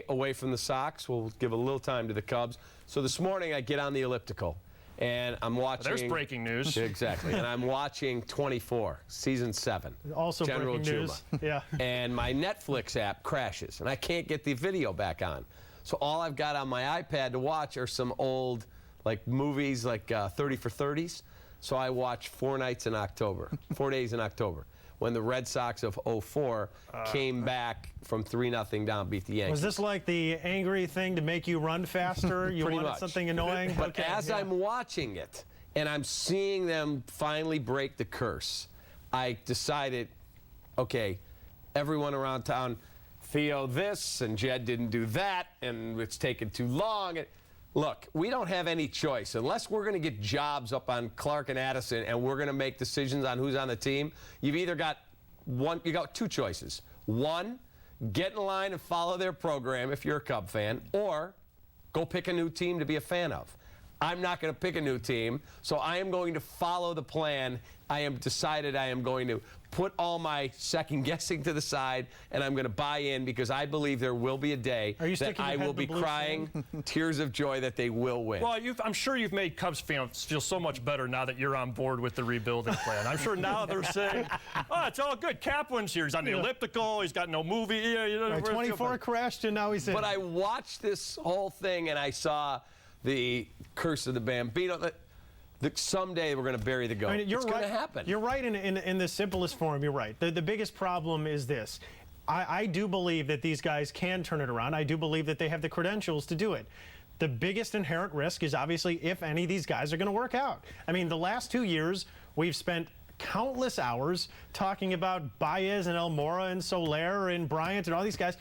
away from the Sox. We'll give a little time to the Cubs. So this morning I get on the elliptical and I'm watching. There's breaking news. Exactly. And I'm watching 24, season 7. Also General breaking Juma. news. Yeah. And my Netflix app crashes and I can't get the video back on. So all I've got on my iPad to watch are some old movies like 30 for 30s. So I watched 4 days in October, when the Red Sox of 04 came back from 3-0 down, beat the Yankees. Was this like the angry thing to make you run faster? You Pretty wanted much. something annoying? But okay, as I'm watching it and I'm seeing them finally break the curse, I decided, okay, everyone around town, Theo this and Jed didn't do that and it's taken too long. Look, we don't have any choice. Unless we're going to get jobs up on Clark and Addison and we're going to make decisions on who's on the team, you've either got two choices. One, get in line and follow their program if you're a Cub fan, or go pick a new team to be a fan of. I'm not going to pick a new team, so I am going to follow the plan. I am decided I am going to put all my second guessing to the side, and I'm going to buy in because I believe there will be a day that I will be crying tears of joy that they will win. Well, I'm sure you've made Cubs fans feel so much better now that you're on board with the rebuilding plan. I'm sure now they're saying, oh, it's all good. Kaplan's here. He's on the elliptical. He's got no movie. Yeah, you know, right, 24 crashed, and now he's in. But I watched this whole thing, and I saw the curse of the Bambino. That someday we're going to bury the goat. I mean, it's going to happen. You're right in the simplest form. You're right. The biggest problem is this. I do believe that these guys can turn it around. I do believe that they have the credentials to do it. The biggest inherent risk is obviously if any of these guys are going to work out. I mean, the last 2 years, we've spent countless hours talking about Baez and Almora and Soler and Bryant and all these guys.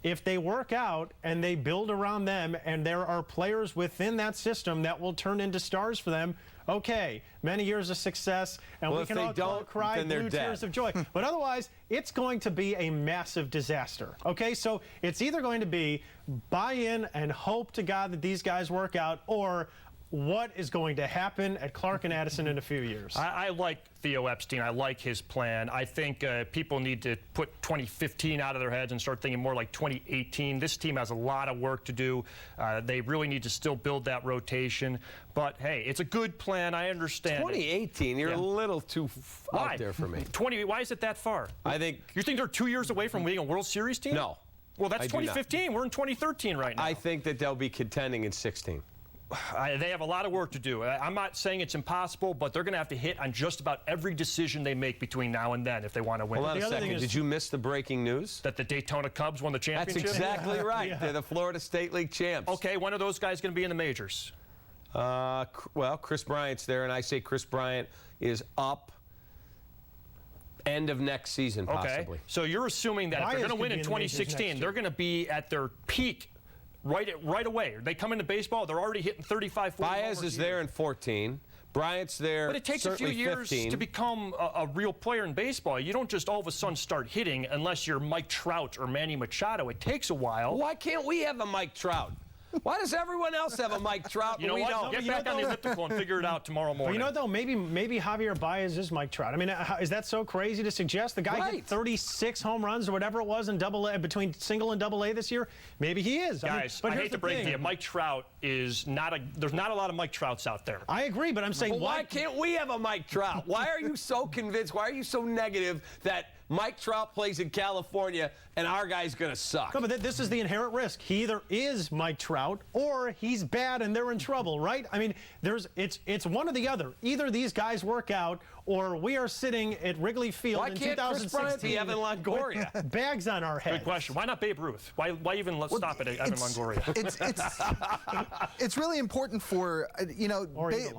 If they work out and they build around them and there are players within that system that will turn into stars for them, okay, many years of success, and we can all cry blue tears of joy. But otherwise, it's going to be a massive disaster, okay? So it's either going to be buy in and hope to God that these guys work out, or what is going to happen at Clark and Addison in a few years. I like Theo Epstein. I like his plan. I think people need to put 2015 out of their heads and start thinking more like 2018. This team has a lot of work to do. They really need to still build that rotation. But, hey, it's a good plan. I understand 2018, you're a little too out there for me. Why is it that far? I think... You think they're 2 years away from being a World Series team? No. Well, that's 2015. We're in 2013 right now. I think that they'll be contending in 16. They have a lot of work to do. I'm not saying it's impossible, but they're going to have to hit on just about every decision they make between now and then if they want to win. Hold on a second. Did you miss the breaking news? That the Daytona Cubs won the championship? That's exactly right. Yeah. They're the Florida State League champs. Okay, when are those guys going to be in the majors? Well, Chris Bryant's there, and I say Chris Bryant is up end of next season, possibly. Okay, so you're assuming that if they're going to win in 2016, they're going to be at their peak right away. They come into baseball, they're already hitting 35, 40 Baez is there in 14. Bryant's there. But it takes a few years 15. to become a real player in baseball. You don't just all of a sudden start hitting unless you're Mike Trout or Manny Machado. It takes a while. Why can't we have a Mike Trout? Why does everyone else have a Mike Trout? You know what? Don't? Get back on the elliptical and figure it out tomorrow morning. But you know what, though? Maybe Javier Baez is Mike Trout. I mean, is that so crazy to suggest? The guy hit 36 home runs or whatever it was in Double-A, between single and Double-A this year. Maybe he is. Guys, I hate to break it to you. Mike Trout is not there's not a lot of Mike Trouts out there. I agree, but I'm saying why can't we have a Mike Trout? Why are you so convinced? Why are you so negative that Mike Trout plays in California and our guy's going to suck? No, but this is the inherent risk. He either is Mike Trout or he's bad and they're in trouble, right? I mean, it's one or the other. Either these guys work out or we are sitting at Wrigley Field in 2016 Evan Longoria? Bags on our heads. Good question. Why not Babe Ruth? Why even stop at Evan Longoria? It's really important for,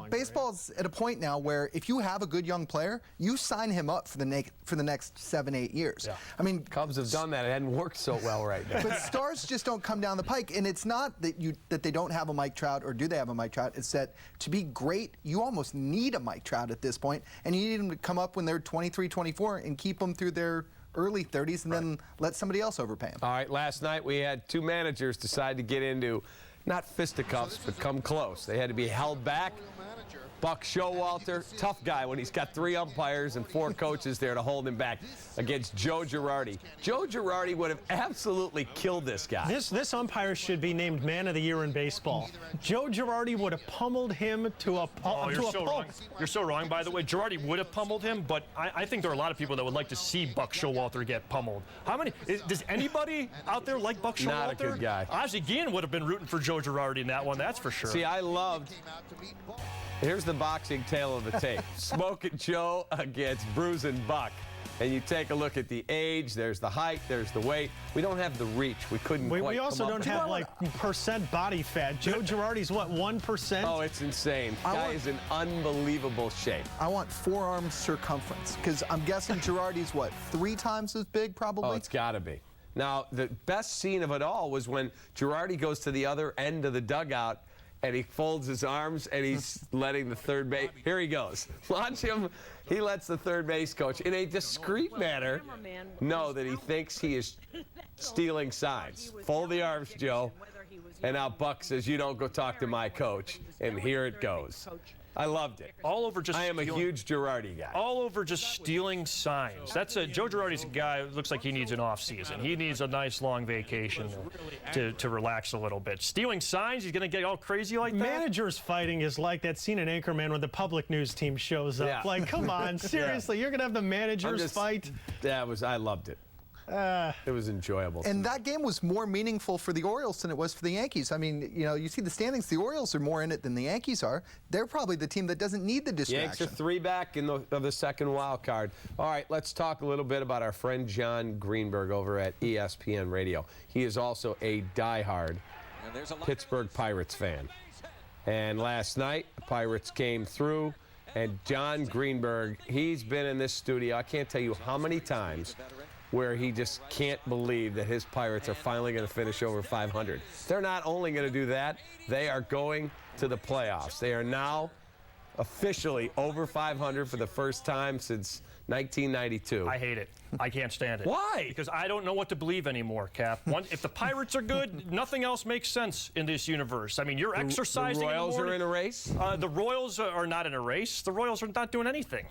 baseball's at a point now where if you have a good young player, you sign him up for the next 7-8 years. Yeah. I mean, Cubs have done that. It hadn't worked so well right now. But stars just don't come down the pike, and it's not that they don't have a Mike Trout or do they have a Mike Trout. It's that to be great, you almost need a Mike Trout at this point, and you need him to come up when they're 23, 24 and keep them through their early 30s and then let somebody else overpay them. All right, last night we had two managers decide to get into not fisticuffs, but come close. They had to be held back. Buck Showalter, tough guy when he's got 3 umpires and 4 coaches there to hold him back against Joe Girardi. Joe Girardi would have absolutely killed this guy. This umpire should be named Man of the Year in baseball. Joe Girardi would have pummeled him to a pulp. You're so wrong. You're so wrong, by the way. Girardi would have pummeled him, but I think there are a lot of people that would like to see Buck Showalter get pummeled. Does anybody out there like Buck Showalter? Not a good guy. Obviously, Guillen would have been rooting for Joe Girardi in that one, that's for sure. See, I loved... Here's the boxing tale of the tape. Smoking Joe against Bruising Buck. And you take a look at the age, there's the height, there's the weight. We don't have the reach. We couldn't quite We also don't have, like, percent body fat. Joe Girardi's, what, 1%? Oh, it's insane. Guy is in unbelievable shape. I want forearm circumference, because I'm guessing Girardi's, what, 3 times as big, probably? Oh, it's got to be. Now, the best scene of it all was when Girardi goes to the other end of the dugout and he folds his arms and he's letting the third base. Here he goes. Watch him. He lets the third base coach, in a discreet manner, know that he thinks he is stealing signs. Fold the arms, Joe. And now Buck says, "You don't go talk to my coach." And here it goes. I loved it. All over just I am a huge Girardi guy. All over just stealing signs. Joe Girardi's a guy who looks like he needs an off season. He needs a nice long vacation to relax a little bit. Stealing signs, he's going to get all crazy like that? Managers fighting is like that scene in Anchorman when the public news team shows up. Yeah. Like, come on, seriously, you're going to have the managers fight? I loved it. It was enjoyable. And that game was more meaningful for the Orioles than it was for the Yankees. I mean, you know, you see the standings, the Orioles are more in it than the Yankees are. They're probably the team that doesn't need the distraction. Yanks are 3 back of the second wild card. All right, let's talk a little bit about our friend John Greenberg over at ESPN Radio. He is also a diehard Pittsburgh Pirates fan. And last night, the Pirates came through, and John Greenberg, he's been in this studio, I can't tell you how many times, where he just can't believe that his Pirates are finally going to finish over 500. They're not only going to do that, they are going to the playoffs. They are now officially over 500 for the first time since 1992. I hate it. I can't stand it. Why? Because I don't know what to believe anymore, Cap. If the Pirates are good, nothing else makes sense in this universe. I mean, you're exercising. The Royals in the are in a race? The Royals are not in a race. The Royals are not doing anything.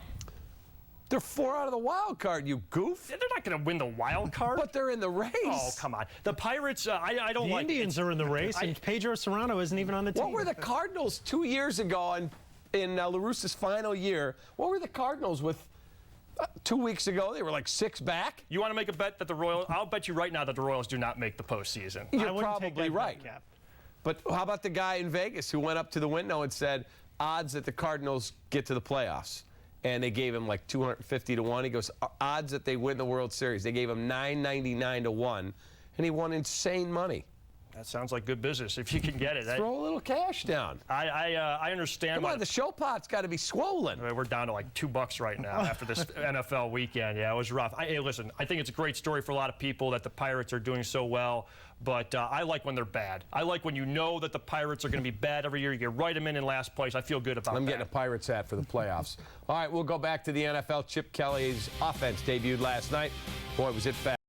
They're 4 out of the wild card, you goof. They're not going to win the wild card. But they're in the race. Oh, come on. The Pirates, I don't like. The Indians are in the race, and Pedro Serrano isn't even on the team. What were the Cardinals 2 years ago in La Russa's final year? What were the Cardinals with 2 weeks ago? They were like 6 back. You want to make a bet that the Royals? I'll bet you right now that the Royals do not make the postseason. You're I wouldn't take probably that right. Cap. But how about the guy in Vegas who went up to the window and said, odds that the Cardinals get to the playoffs? And they gave him like 250 to 1. He goes, odds that they win the World Series. They gave him 999 to 1, and he won insane money. That sounds like good business if you can get it. Throw a little cash down. I understand. Come on, the show pot's got to be swollen. We're down to like $2 right now after this NFL weekend. Yeah, it was rough. Hey, listen, I think it's a great story for a lot of people that the Pirates are doing so well, but I like when they're bad. I like when you know that the Pirates are going to be bad every year. You write them in last place. I feel good about that. I'm getting a Pirates hat for the playoffs. All right, we'll go back to the NFL. Chip Kelly's offense debuted last night. Boy, was it fast.